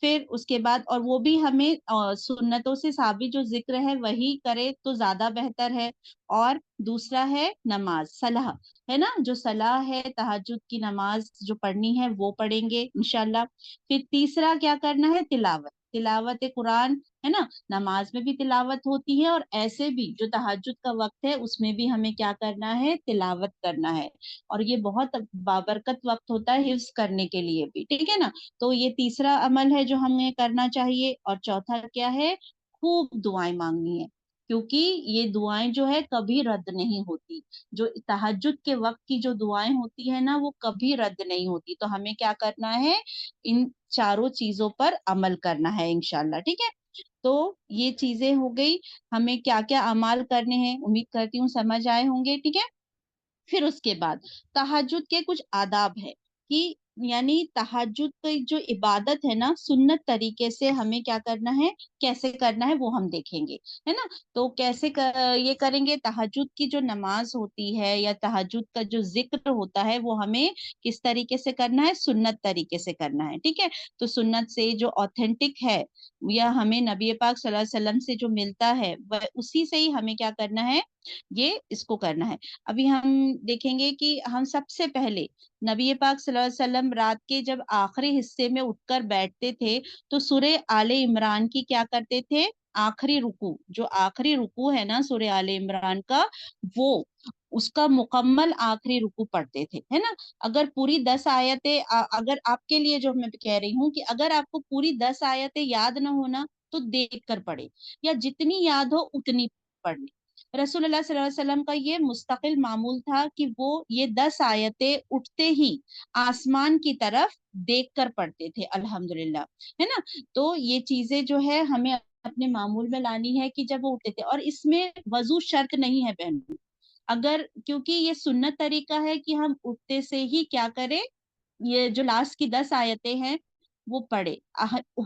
پھر اس کے بعد اور وہ بھی ہمیں سنتوں سے ثابت جو ذکر ہے وہی کرے تو زیادہ بہتر ہے. اور دوسرا ہے نماز صلاح ہے نا, جو صلاح ہے تہجد کی نماز جو پڑھنی ہے وہ پڑھیں گے انشاءاللہ. پھر تیسرا کیا کرنا ہے, تلاوت قرآن ہے نا, نماز میں بھی تلاوت ہوتی ہے اور ایسے بھی جو تہجد کا وقت ہے اس میں بھی ہمیں کیا کرنا ہے, تلاوت کرنا ہے. اور یہ بہت بابرکت وقت ہوتا ہے حفظ کرنے کے لیے بھی, ٹھیک ہے نا. تو یہ تیسرا عمل ہے جو ہمیں کرنا چاہیے. اور چوتھا کیا ہے, خوب دعائیں مانگنی ہے, کیونکہ یہ دعائیں جو ہے کبھی رد نہیں ہوتی. جو تہجد کے وقت کی جو دعائیں ہوتی ہے نا وہ کبھی رد نہیں ہوتی. تو ہمیں کیا کرنا ہے, ان چاروں چیزوں پر عمل کرنا ہے انشاءاللہ, ٹھیک ہے. تو یہ چیزیں ہو گئی, ہمیں کیا کیا اعمال کرنے ہیں, امید کرتی ہوں سمجھ آئے ہوں گے, ٹھیک ہے. پھر اس کے بعد تہجد کے کچھ آداب ہے کہ یعنی تہجد کی جو عبادت ہے نا سنت طریقے سے ہمیں کیا کرنا ہے, کیسے کرنا ہے وہ ہم دیکھیں گے, ہے نا. تو کیسے یہ کریں گے, تہجد کی جو نماز ہوتی ہے یا تہجد کا جو ذکر ہوتا ہے وہ ہمیں کس طریقے سے کرنا ہے, سنت طریقے سے کرنا ہے, ٹھیک ہے. تو سنت سے جو آتھینٹک ہے یا ہمیں نبی پاک صلی اللہ علیہ وسلم سے جو ملتا ہے اسی سے ہی ہمیں کیا کرنا ہے, یہ اس کو کرنا ہے. ابھی ہم دیکھیں گے کہ ہم سب سے پہلے نبی پاک صلی اللہ علیہ وسلم رات کے جب آخری حصے میں اٹھ کر بیٹھتے تھے تو سورہ آل عمران کی کیا کرتے تھے, آخری رکوع, جو آخری رکوع ہے نا سورہ آل عمران کا, وہ اس کا مکمل آخری رکوع پڑھتے تھے, ہے نا. اگر پوری 10 آیتیں, اگر آپ کے لیے جو میں کہہ رہی ہوں کہ اگر آپ کو پوری 10 آیتیں یاد نہ ہونا تو دیکھ کر پڑھے, یا جتنی یاد ہو اتنی پڑھنی. رسول اللہ صلی اللہ علیہ وسلم کا یہ مستقل معمول تھا کہ وہ یہ 10 آیتیں اٹھتے ہی آسمان کی طرف دیکھ کر پڑھتے تھے, الحمدللہ, ہے نا. تو یہ چیزیں جو ہے ہمیں اپنے معمول میں لانی ہے کہ جب وہ اٹھتے تھے, اور اس میں وضو شرط نہیں ہے بہنوں, اگر کیونکہ یہ سنت طریقہ ہے کہ ہم اٹھتے سے ہی کیا کریں, یہ جو لاسٹ کی 10 آیتیں ہیں وہ پڑھے,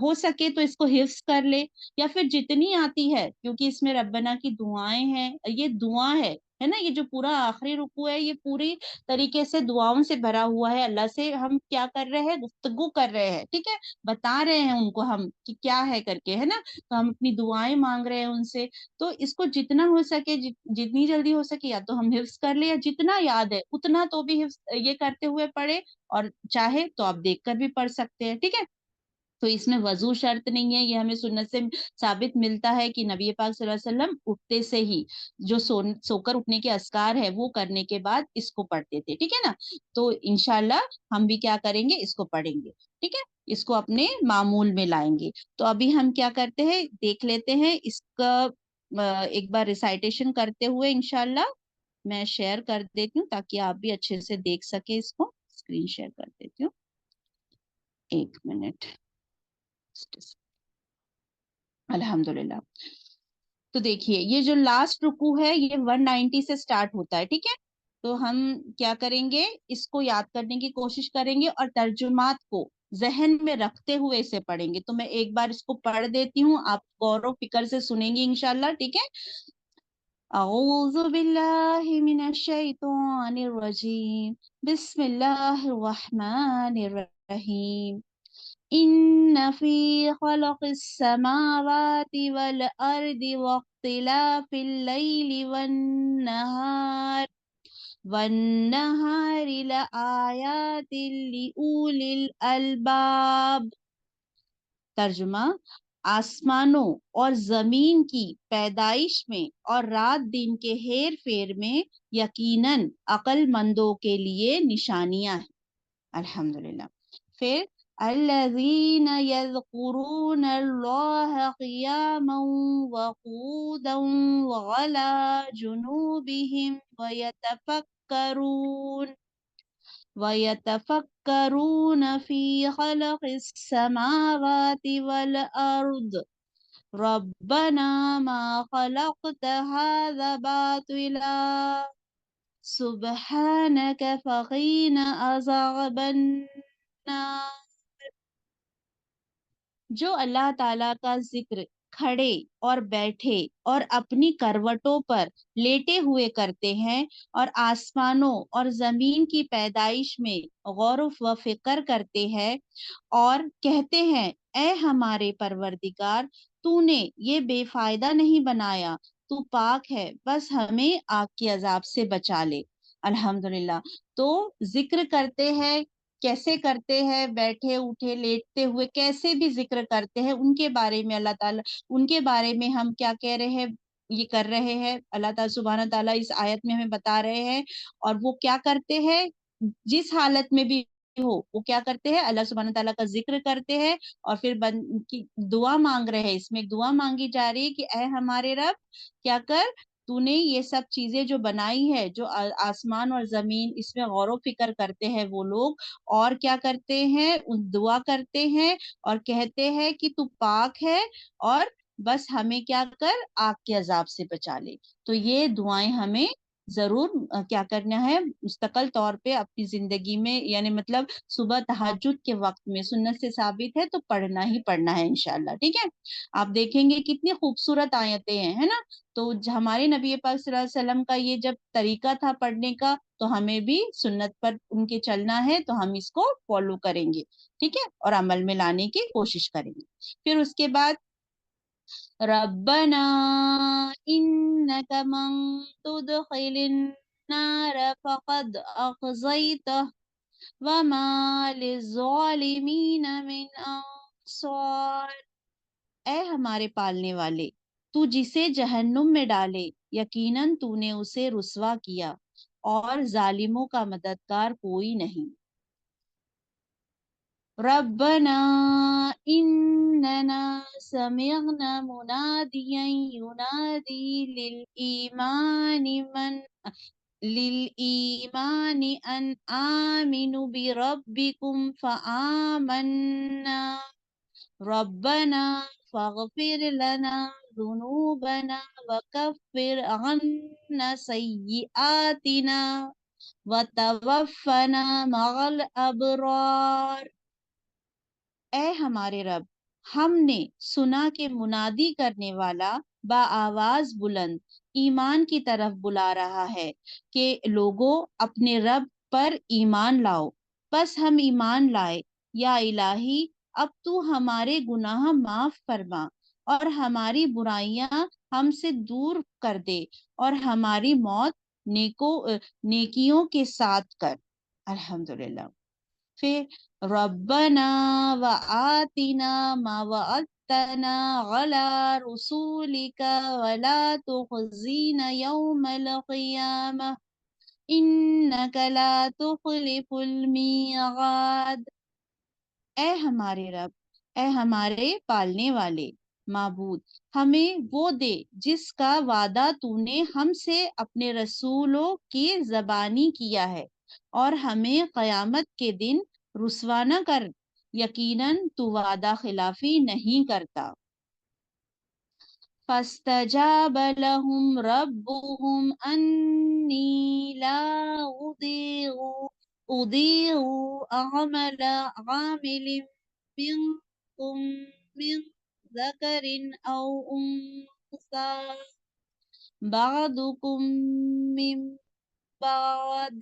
ہو سکے تو اس کو حفظ کر لے, یا پھر جتنی آتی ہے, کیونکہ اس میں ربنا کی دعائیں ہیں, یہ دعا ہے نا, یہ جو پورا آخری رکوع ہے یہ پوری طریقے سے دعاؤں سے بھرا ہوا ہے. اللہ سے ہم کیا کر رہے ہیں, گفتگو کر رہے ہیں, ٹھیک ہے, بتا رہے ہیں ان کو ہم کہ کیا ہے کر کے, ہے نا. تو ہم اپنی دعائیں مانگ رہے ہیں ان سے. تو اس کو جتنا ہو سکے, جتنی جلدی ہو سکے یا تو ہم حفظ کر لیں, یا جتنا یاد ہے اتنا تو بھی حفظ یہ کرتے ہوئے پڑھے, اور چاہے تو آپ دیکھ کر بھی پڑھ سکتے ہیں, ٹھیک ہے. تو اس میں وضو شرط نہیں ہے, یہ ہمیں سنت سے ثابت ملتا ہے کہ نبی پاک صلی اللہ علیہ وسلم اٹھتے سے ہی جو سو کر اٹھنے کے اذکار ہے وہ کرنے کے بعد اس کو پڑھتے تھے, ٹھیک ہے نا. تو انشاءاللہ ہم بھی کیا کریں گے, اس کو پڑھیں گے, ٹھیک ہے, اس کو اپنے معمول میں لائیں گے. تو ابھی ہم کیا کرتے ہیں, دیکھ لیتے ہیں اس کا ایک بار ریسائٹیشن کرتے ہوئے انشاءاللہ میں شیئر کر دیتی ہوں تاکہ آپ بھی اچھے سے دیکھ سکیں. اس کو اسکرین شیئر کر دیتی ہوں, 1 منٹ. الحمدللہ. تو دیکھیے یہ جو لاسٹ رکوع ہے یہ 190 سے سٹارٹ ہوتا ہے, ٹھیک ہے. تو ہم کیا کریں گے, اس کو یاد کرنے کی کوشش کریں گے اور ترجمات کو ذہن میں رکھتے ہوئے اسے پڑھیں گے. تو میں ایک بار اس کو پڑھ دیتی ہوں, آپ غور و فکر سے سنیں گے انشاءاللہ, ٹھیک ہے. اعوذ باللہ من الشیطان الرجیم, بسم اللہ الرحمن الرحیم. إن في خلق السماوات والأرض واختلاف الليل والنهار لآيات لأولي الألباب. ترجمہ, آسمانوں اور زمین کی پیدائش میں اور رات دن کے ہیر پھیر میں یقیناً عقل مندوں کے لیے نشانیاں ہیں. الحمدللہ. پھر الذین یذکرون اللہ قیاما وقعودا وعلی جنوبہم وَيَتَفَكَّرُونَ فِي خَلْقِ السَّمَاوَاتِ وَالْأَرْضِ رَبَّنَا مَا خَلَقْتَ هَذَا بَاطِلًا سُبْحَانَكَ فَقِنَا عَذَابَ النَّارِ. جو اللہ تعالیٰ کا ذکر کھڑے اور بیٹھے اور اپنی کروٹوں پر لیٹے ہوئے کرتے ہیں اور آسمانوں اور زمین کی پیدائش میں غور و فکر کرتے ہیں اور کہتے ہیں اے ہمارے پروردگار تو نے یہ بے فائدہ نہیں بنایا، تو پاک ہے، بس ہمیں آگ کے عذاب سے بچا لے۔ الحمدللہ۔ تو ذکر کرتے ہیں، کیسے کرتے ہیں، بیٹھے اٹھے لیٹتے ہوئے کیسے بھی ذکر کرتے ہیں، ان کے بارے میں اللہ تعالیٰ، ان کے بارے میں ہم کیا کہہ رہے ہیں، یہ کر رہے ہیں، اللہ تعالیٰ سبحانہ تعالیٰ اس آیت میں ہمیں بتا رہے ہیں۔ اور وہ کیا کرتے ہیں، جس حالت میں بھی ہو وہ کیا کرتے ہیں، اللہ سبحانہ تعالیٰ کا ذکر کرتے ہیں اور پھر کی دعا مانگ رہے ہیں۔ اس میں ایک دعا مانگی جا رہی ہے کہ اے ہمارے رب کیا کر، تو نے یہ سب چیزیں جو بنائی ہے، جو آسمان اور زمین، اس میں غور و فکر کرتے ہیں وہ لوگ، اور کیا کرتے ہیں، دعا کرتے ہیں اور کہتے ہیں کہ تو پاک ہے اور بس ہمیں کیا کر، آگ کے عذاب سے بچا لے۔ تو یہ دعائیں ہمیں ضرور کیا کرنا ہے، مستقل طور پہ اپنی زندگی میں، یعنی مطلب صبح تہجد کے وقت میں سنت سے ثابت ہے تو پڑھنا ہی پڑھنا ہے انشاءاللہ، ٹھیک ہے۔ آپ دیکھیں گے کتنی خوبصورت آیتیں ہیں، ہے نا۔ تو ہمارے نبی پاک صلی اللہ علیہ وسلم کا یہ جب طریقہ تھا پڑھنے کا، تو ہمیں بھی سنت پر ان کے چلنا ہے، تو ہم اس کو فالو کریں گے، ٹھیک ہے، اور عمل میں لانے کی کوشش کریں گے۔ پھر اس کے بعد ربنا انک من تدخل النار فقد اخزیتہ وما للظالمین من انصار۔ اے ہمارے پالنے والے، تو جسے جہنم میں ڈالے یقیناً تو نے اسے رسوا کیا اور ظالموں کا مددگار کوئی نہیں۔ ربنا اننا سمعنا منادیا ینادی للایمان ان آمنوا بربکم فآمنا ربنا فاغفر لنا ذنوبنا وكفر عنا سيئاتنا وتوفنا مع الابرار۔ اے ہمارے رب، ہم نے سنا کہ منادی کرنے والا با آواز بلند ایمان کی طرف بلا رہا ہے کہ لوگوں اپنے رب پر ایمان لاؤ، بس ہم ایمان لائے۔ یا الہی اب تو ہمارے گناہ معاف فرما اور ہماری برائیاں ہم سے دور کر دے اور ہماری موت نیکیوں کے ساتھ کر۔ الحمدللہ۔ پھر ربنا وآتنا ما وعدتنا على رسولك ولا تخزنا يوم القيامة انك لا تخلف الميعاد۔ اے ہمارے رب، اے ہمارے پالنے والے معبود، ہمیں وہ دے جس کا وعدہ تو نے ہم سے اپنے رسولوں کی زبانی کیا ہے، اور ہمیں قیامت کے دن رسوا نہ کر، یقیناً تو وعدہ خلافی نہیں کرتا۔ فاستجاب لهم ربهم أني لا أضيع عمل عامل منكم من ذكر أو أنثى بعضكم من بعض،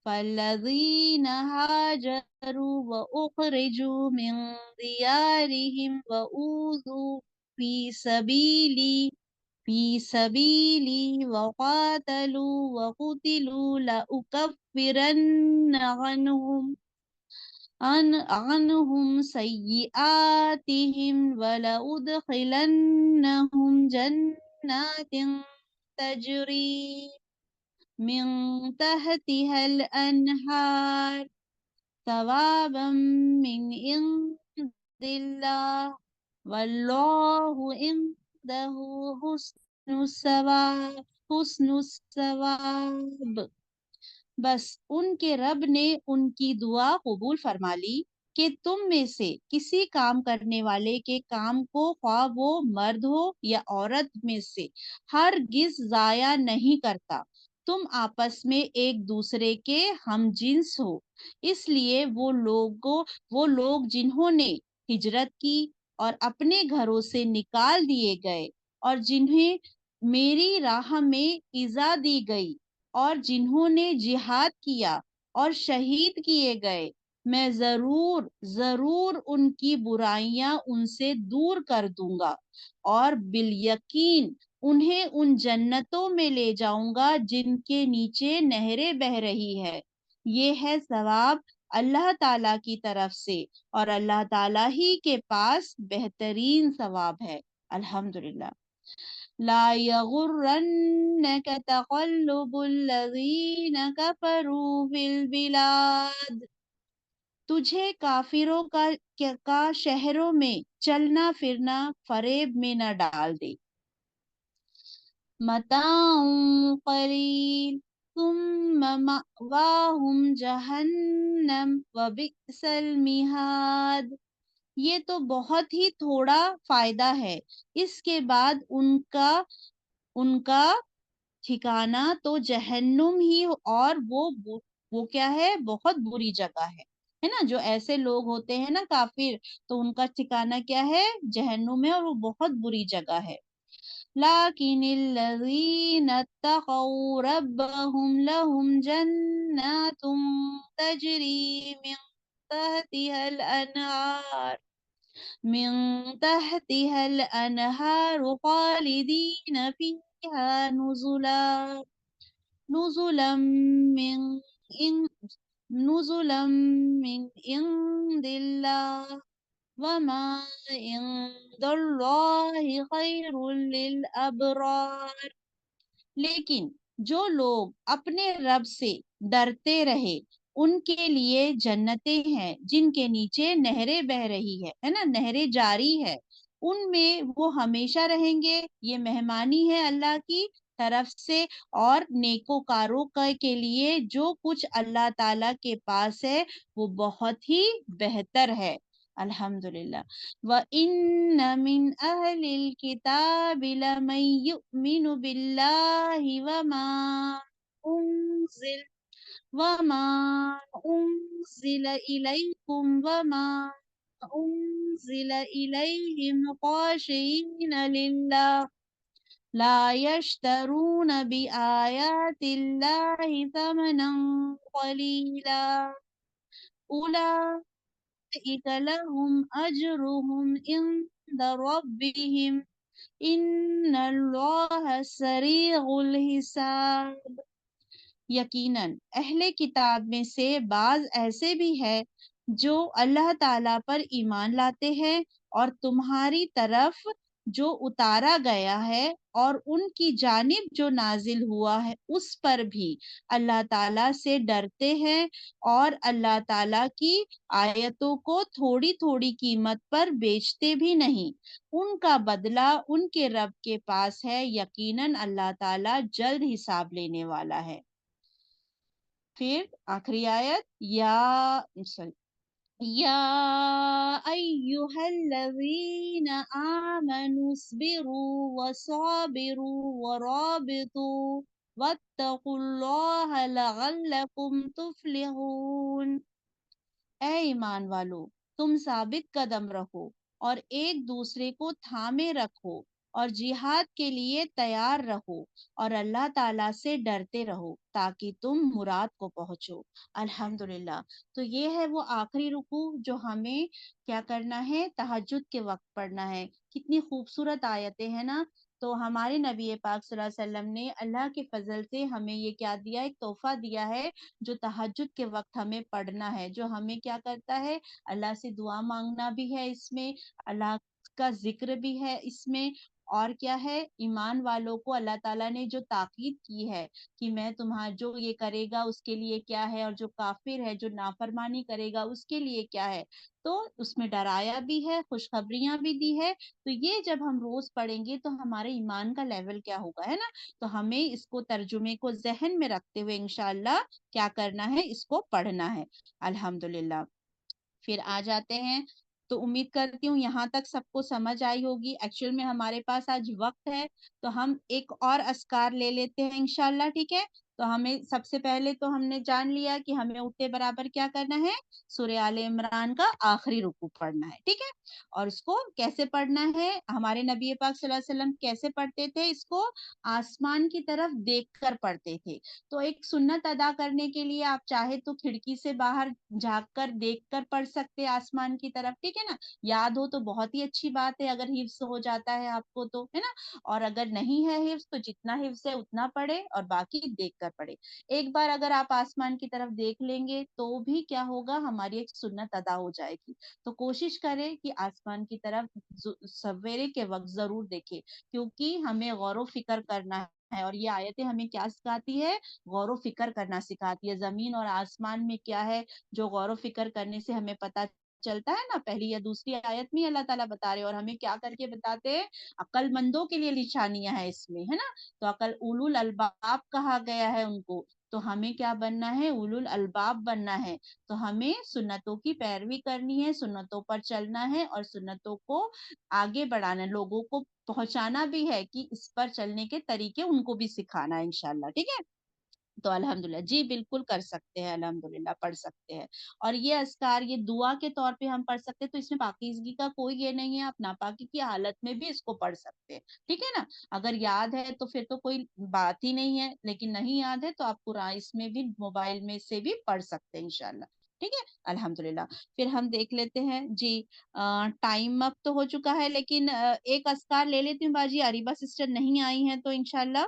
فالذين هاجروا وأخرجوا من ديارهم وأوذوا في سبيلي وقاتلوا وقتلوا لأكفرن عنهم سيئاتهم ولأدخلنهم جنات تجري من تحتها الأنهار ثوابا من عند الله واللہ عنده حسن الثواب۔ بس ان کے رب نے ان کی دعا قبول فرما لی کہ تم میں سے کسی کام کرنے والے کے کام کو، خواہ وہ مرد ہو یا عورت میں سے، ہرگز ضائع نہیں کرتا۔ تم آپس میں ایک دوسرے کے ہم جنس ہو، اس لیے وہ لوگ جنہوں نے ہجرت کی اور اپنے گھروں سے نکال دیے گئے، اور جنہیں میری راہ میں ایذا دی گئی، اور جنہوں نے جہاد کیا اور شہید کیے گئے، میں ضرور ضرور ان کی برائیاں ان سے دور کر دوں گا، اور بالیقین انہیں ان جنتوں میں لے جاؤں گا جن کے نیچے نہریں بہہ رہی ہے۔ یہ ہے ثواب اللہ تعالی کی طرف سے، اور اللہ تعالیٰ ہی کے پاس بہترین ثواب ہے۔ الحمدللہ۔ لا یغرنک تقلب الذین کفروا فی البلاد، تجھے کافروں کا شہروں میں چلنا پھرنا فریب میں نہ ڈال دے۔ متاع قلیل ثم مأواہم جہنم وبئس المہاد، یہ تو بہت ہی تھوڑا فائدہ ہے، اس کے بعد ان کا ٹھکانہ تو جہنم ہی، اور وہ کیا ہے، بہت بری جگہ ہے نا۔ جو ایسے لوگ ہوتے ہیں نا کافر، تو ان کا ٹھکانہ کیا ہے، جہنم ہے، اور وہ بہت بری جگہ ہے۔ لیکن الذین اتقوا ربهم لهم جنات تجری من تحتها الأنهار خالدين فيها نزلا من نزلا من عند الله وما عند الله خير للأبرار، لیکن جو لوگ اپنے رب سے ڈرتے رہے ان کے لیے جنتیں ہیں جن کے نیچے نہریں بہہ رہی ہے نا، نہریں جاری ہے، ان میں وہ ہمیشہ رہیں گے۔ یہ مہمانی ہے اللہ کی طرف سے، اور نیکوکاروں کے لیے جو کچھ اللہ تعالی کے پاس ہے وہ بہت ہی بہتر ہے۔ الحمدللہ۔ وَإِنَّ مِنْ أَهْلِ الْكِتَابِ لَمَن يُؤْمِنُ بِاللَّهِ وَمَا أُنزِلَ إِلَيْكُمْ وَمَا أُنزِلَ إِلَيْهِمْ خَاشِعِينَ لِلَّهِ لا يشترون بآيات الله ثمنا قليلا أولئك لهم أجرهم عند ربهم إن الله سریع الحساب۔ یقیناً اہل کتاب میں سے بعض ایسے بھی ہے جو اللہ تعالیٰ پر ایمان لاتے ہیں، اور تمہاری طرف جو اتارا گیا ہے اور ان کی جانب جو نازل ہوا ہے اس پر بھی اللہ تعالیٰ سے ڈرتے ہیں، اور اللہ تعالیٰ کی آیتوں کو تھوڑی تھوڑی قیمت پر بیچتے بھی نہیں۔ ان کا بدلہ ان کے رب کے پاس ہے، یقیناً اللہ تعالیٰ جلد حساب لینے والا ہے۔ پھر آخری آیت، یا ایہا الذین آمنوا اصبروا وصابروا ورابطوا واتقوا اللہ لعلکم تفلحون، اے ایمان والو تم ثابت قدم رہو اور ایک دوسرے کو تھامے رکھو، اور جہاد کے لیے تیار رہو، اور اللہ تعالیٰ سے ڈرتے رہو تاکہ تم مراد کو پہنچو۔ الحمدللہ۔ تو یہ ہے وہ آخری رکوع جو ہمیں کیا کرنا ہے، تہجد کے وقت پڑھنا ہے۔ کتنی خوبصورت آیتیں ہیں نا۔ تو ہمارے نبی پاک صلی اللہ علیہ وسلم نے اللہ کے فضل سے ہمیں یہ کیا دیا، ایک تحفہ دیا ہے جو تہجد کے وقت ہمیں پڑھنا ہے، جو ہمیں کیا کرتا ہے، اللہ سے دعا مانگنا بھی ہے اس میں، اللہ کا ذکر بھی ہے اس میں، اور کیا ہے، ایمان والوں کو اللہ تعالیٰ نے جو تاکید کی ہے کہ میں تمہارا جو یہ کرے گا اس کے لیے کیا ہے، اور جو کافر ہے جو نافرمانی کرے گا اس کے لیے کیا ہے، تو اس میں ڈرایا بھی ہے، خوشخبریاں بھی دی ہے۔ تو یہ جب ہم روز پڑھیں گے تو ہمارے ایمان کا لیول کیا ہوگا، ہے نا۔ تو ہمیں اس کو ترجمے کو ذہن میں رکھتے ہوئے انشاءاللہ کیا کرنا ہے، اس کو پڑھنا ہے۔ الحمدللہ۔ پھر آ جاتے ہیں، تو امید کرتی ہوں یہاں تک سب کو سمجھ آئی ہوگی۔ ایکچوئل میں ہمارے پاس آج وقت ہے تو ہم ایک اور اذکار لے لیتے ہیں انشاءاللہ، ٹھیک ہے۔ تو ہمیں سب سے پہلے تو ہم نے جان لیا کہ ہمیں اٹھتے برابر کیا کرنا ہے، سورہ آل عمران کا آخری رکوع پڑھنا ہے، ٹھیک ہے۔ اور اس کو کیسے پڑھنا ہے، ہمارے نبی پاک صلی اللہ علیہ وسلم کیسے پڑھتے تھے، اس کو آسمان کی طرف دیکھ کر پڑھتے تھے۔ تو ایک سنت ادا کرنے کے لیے آپ چاہے تو کھڑکی سے باہر جھانک کر دیکھ کر پڑھ سکتے آسمان کی طرف، ٹھیک ہے نا، یاد ہو تو بہت ہی اچھی بات ہے، اگر حفظ ہو جاتا ہے آپ کو تو، ہے نا، اور اگر نہیں ہے حفظ تو جتنا حفظ ہے اتنا پڑھے اور باقی دیکھ کر پڑھے۔ ایک بار اگر آپ آسمان کی طرف دیکھ لیں گے تو بھی کیا ہوگا، ہماری ایک سنت ادا ہو جائے گی۔ تو کوشش کریں کہ آسمان کی طرف سویرے کے وقت ضرور دیکھیں، کیونکہ ہمیں غور و فکر کرنا ہے، اور یہ آیتیں ہمیں کیا سکھاتی ہے، غور و فکر کرنا سکھاتی ہے۔ زمین اور آسمان میں کیا ہے جو غور و فکر کرنے سے ہمیں پتہ چلتا ہے نا، پہلی یا دوسری آیت میں اللہ تعالیٰ بتا رہے، اور ہمیں کیا کر کے بتاتے ہیں، عقل مندوں کے لیے نشانیاں ہیں اس میں، ہے نا، تو عقل اولو الالباب کہا گیا ہے ان کو، تو ہمیں کیا بننا ہے، اولو الالباب بننا ہے۔ تو ہمیں سنتوں کی پیروی کرنی ہے، سنتوں پر چلنا ہے، اور سنتوں کو آگے بڑھانا ہے، لوگوں کو پہنچانا بھی ہے کہ اس پر چلنے کے طریقے ان کو بھی سکھانا ہے انشاءاللہ، ٹھیک ہے۔ تو الحمدللہ جی بالکل کر سکتے ہیں، الحمدللہ پڑھ سکتے ہیں، اور یہ اذکار یہ دعا کے طور پہ ہم پڑھ سکتے ہیں، تو اس میں پاکیزگی کا کوئی یہ نہیں ہے، آپ ناپاکی کی حالت میں بھی اس کو پڑھ سکتے ہیں، ٹھیک ہے نا۔ اگر یاد ہے تو پھر تو کوئی بات ہی نہیں ہے، لیکن نہیں یاد ہے تو آپ قرآن اس میں بھی موبائل میں سے بھی پڑھ سکتے ہیں انشاءاللہ، ٹھیک ہے الحمدللہ۔ پھر ہم دیکھ لیتے ہیں جی، ٹائم اب تو ہو چکا ہے، لیکن ایک اذکار لے لیتی ہوں باجی، اریبہ سسٹر نہیں آئی ہیں تو انشاءاللہ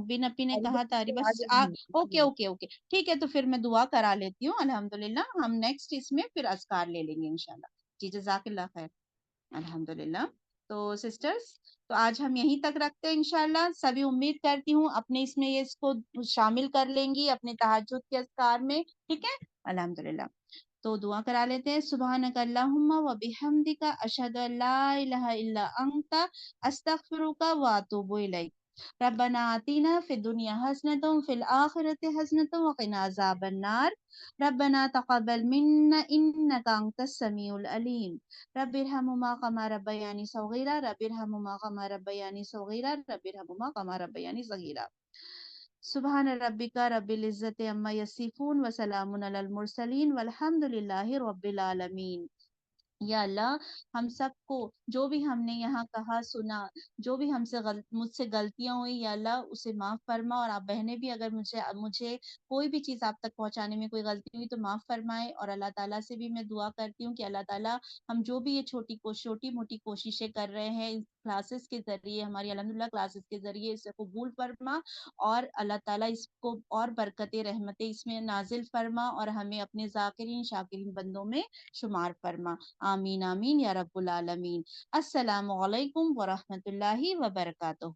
بن اپی نے عارفہ کہا تھا sister اریبہ آ سسٹر گئی ہیں، آ اوکے گئی ہیں۔ اوکے اوکے ٹھیک ہے، تو پھر میں دعا کرا لیتی ہوں، الحمدللہ ہم نیکسٹ اس میں پھر اذکار لے لیں گے انشاءاللہ۔ جی جزاک اللہ خیر، الحمدللہ۔ تو سسٹرز، تو آج ہم یہیں تک رکھتے ہیں انشاءاللہ، سبھی امید کرتی ہوں اپنے اس میں اس کو شامل کر لیں گی اپنے تہجد کے اذکار میں، ٹھیک ہے الحمدللہ۔ تو دعا کرا لیتے ہیں، سبحانک اللہم و بحمدک، اشہد ان لا الہ الا انت، استغفرک و اتوب الیک۔ ربنا آتینا فی الدنیا حسنۃ وفی الآخرۃ حسنۃ وقنا عذاب النار۔ ربنا تقبل منا انک انت السمیع العلیم۔ رب ارحمہما کما ربیانی صغیرا، رب ارحمہما کما ربیانی صغیرا، رب ارحمہما کما ربیانی صغیرا۔ سبحان ربک رب العزت عما یصفون وسلام علی المرسلین والحمد للہ رب العالمین۔ یا اللہ، ہم سب کو جو بھی ہم نے یہاں کہا سنا، جو بھی ہم سے مجھ سے غلطیاں ہوئی، یا اللہ اسے معاف فرما، اور آپ بہنیں بھی اگر مجھے کوئی بھی چیز آپ تک پہنچانے میں کوئی غلطی ہوئی تو معاف فرمائے، اور اللہ تعالیٰ سے بھی میں دعا کرتی ہوں کہ اللہ تعالیٰ ہم جو بھی یہ چھوٹی موٹی کوششیں کر رہے ہیں اس کلاسز کے ذریعے، ہماری الحمدللہ کلاسز کے ذریعے، اسے قبول فرما، اور اللہ تعالیٰ اس کو اور برکتیں رحمتیں اس میں نازل فرما، اور ہمیں اپنے ذاکرین شاکرین بندوں میں شمار فرما، آمین آمین یا رب العالمین۔ السلام علیکم ورحمۃ اللہ وبرکاتہ۔